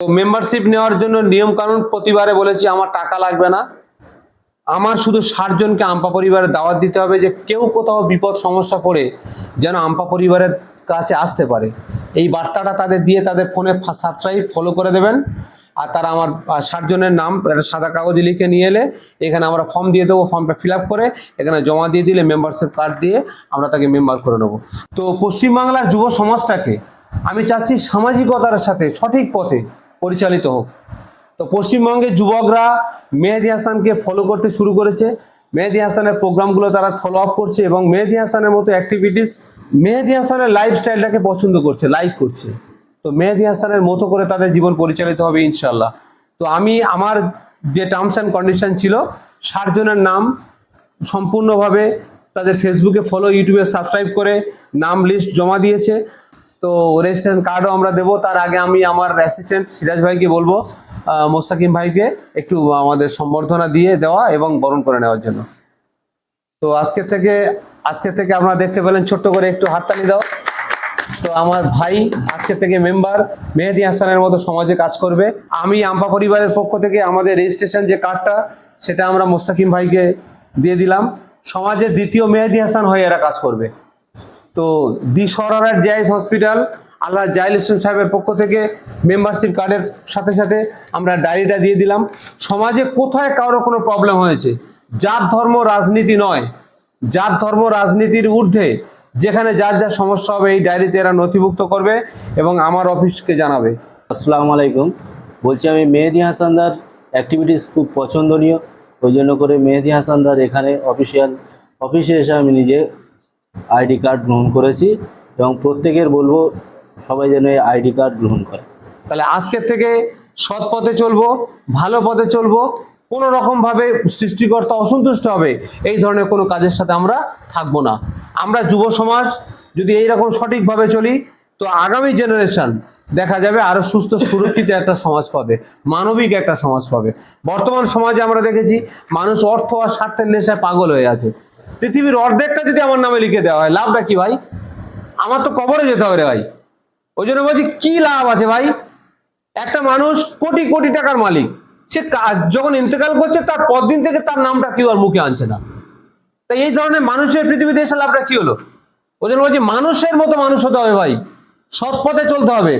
তো মেম্বারশিপ নেওয়ার জন্য নিয়ম কানুন প্রতিবারে বলেছি, আমার টাকা লাগবে না, আমার শুধু 60 জনকে আম্পা পরিবারের দাওয়াত দিতে হবে যে কেউ কোথাও বিপদ সমস্যা পড়ে যেন আম্পা পরিবারের কাছে আসতে পারে। এই বার্তাটা তাদের দিয়ে তাদের ফোনে সাবস্ক্রাইব ফলো করে দেবেন। আর তারা আমার 60 জনের নাম একটা সাদা কাগজে লিখে নিয়ে এলে এখানে আমরা ফর্ম দিয়ে দেবো, ফর্মটা ফিল আপ করে এখানে জমা দিয়ে দিলে মেম্বারশিপ কার্ড দিয়ে আমরা তাকে মেম্বার করে নেবো। তো পশ্চিমবাংলার যুব সমাজটাকে আমি চাচ্ছি সামাজিকতার সাথে সঠিক পথে পরিচালিত হোক। তো পশ্চিমবঙ্গের যুবকরা মেহেদী হাসানকে ফলো করতে শুরু করেছে, মেহেদী হাসানের প্রোগ্রামগুলো তারা ফলো আপ করছে এবং মেহেদী হাসানের মতো অ্যাক্টিভিটিস, মেহেদী হাসানের লাইফস্টাইলটাকে পছন্দ করছে, লাইক করছে। তো মেহেদী হাসানের মতো করে তাদের জীবন পরিচালিত হবে ইনশাল্লাহ। তো আমি আমার যে টার্মস অ্যান্ড কন্ডিশন ছিল 60 জনের নাম সম্পূর্ণভাবে তাদের ফেসবুকে ফলো, ইউটিউবে সাবস্ক্রাইব করে নাম লিস্ট জমা দিয়েছে। তো রেজিস্ট্রেশন কার্ডও আমরা দেবো। তার আগে আমি আমার অ্যাসিস্ট্যান্ট সিরাজ ভাইকে বলবো, মোস্তাকিম ভাইকে একটু আমাদের সম্বর্ধনা দিয়ে দেওয়া এবং বরণ করে নেওয়ার জন্য। তো আজকে থেকে আপনারা দেখতে পেলেন, ছোট্ট করে একটু হাততালি দাও। তো আমার ভাই আজকে থেকে মেম্বার, মেহেদী হাসানের মতো সমাজে কাজ করবে। আমি আম্পা পরিবারের পক্ষ থেকে আমাদের রেজিস্ট্রেশন যে কার্ডটা সেটা আমরা মোস্তাকিম ভাইকে দিয়ে দিলাম। সমাজের দ্বিতীয় মেহেদী হাসান হয়ে এরা কাজ করবে। তো দি সরার জায়েজ হসপিটাল আল্লাহ জাইল ইসলাম সাহেবের পক্ষ থেকে মেম্বারশিপ কার্ডের সাথে সাথে আমরা ডায়েরিটা দিয়ে দিলাম। সমাজে কোথায় কারো কোনো প্রবলেম হয়েছে, জাত ধর্ম রাজনীতি নয়, জাত ধর্ম রাজনীতির ঊর্ধ্বে যেখানে যার যার সমস্যা হবে এই ডায়েরিতে এরা নথিভুক্ত করবে এবং আমার অফিসকে জানাবে। আসসালামু আলাইকুম। বলছি আমি মেহেদী হাসানদার অ্যাক্টিভিটিস খুব পছন্দনীয়, ওই জন্য করে মেহেদী হাসানদার এখানে অফিসে এসে আমি নিজে আইডি কার্ড গ্রহণ করেছি এবং প্রত্যেকের বলবো সবাই যেন এই আইডি কার্ড গ্রহণ করে। তাহলে আজকের থেকে সৎ পথে চলবো, ভালো পথে চলবো, কোনো রকমভাবে সৃষ্টিকর্তা অসন্তুষ্ট হবে এই ধরনের কোনো কাজের সাথে আমরা থাকবো না। আমরা যুব সমাজ যদি এইরকম সঠিকভাবে চলি তো আগামী জেনারেশন দেখা যাবে আরো সুস্থ সুরক্ষিত একটা সমাজ পাবে, মানবিক একটা সমাজ পাবে। বর্তমান সমাজে আমরা দেখেছি মানুষ অর্থ আর স্বার্থের নেশায় পাগল হয়ে আছে। পৃথিবীর অর্ধেকটা যদি আমার নামে লিখে দেওয়া হয়, লাভটা কি ভাই? আমার তো কবরে যেতে হবে রে ভাই। ওই জন্য বলছি কি লাভ আছে ভাই? একটা মানুষ কোটি কোটি টাকার মালিক, সে যখন ইন্তেকাল করছে তার পরদিন থেকে তার নামটা কেউ আর মুখে আনছে না। তাই এই ধরনের মানুষের পৃথিবীতে এসে লাভটা কি হলো? ওই জন্য বলছি মানুষের মতো মানুষ হতে হবে ভাই, সৎ পথে চলতে হবে।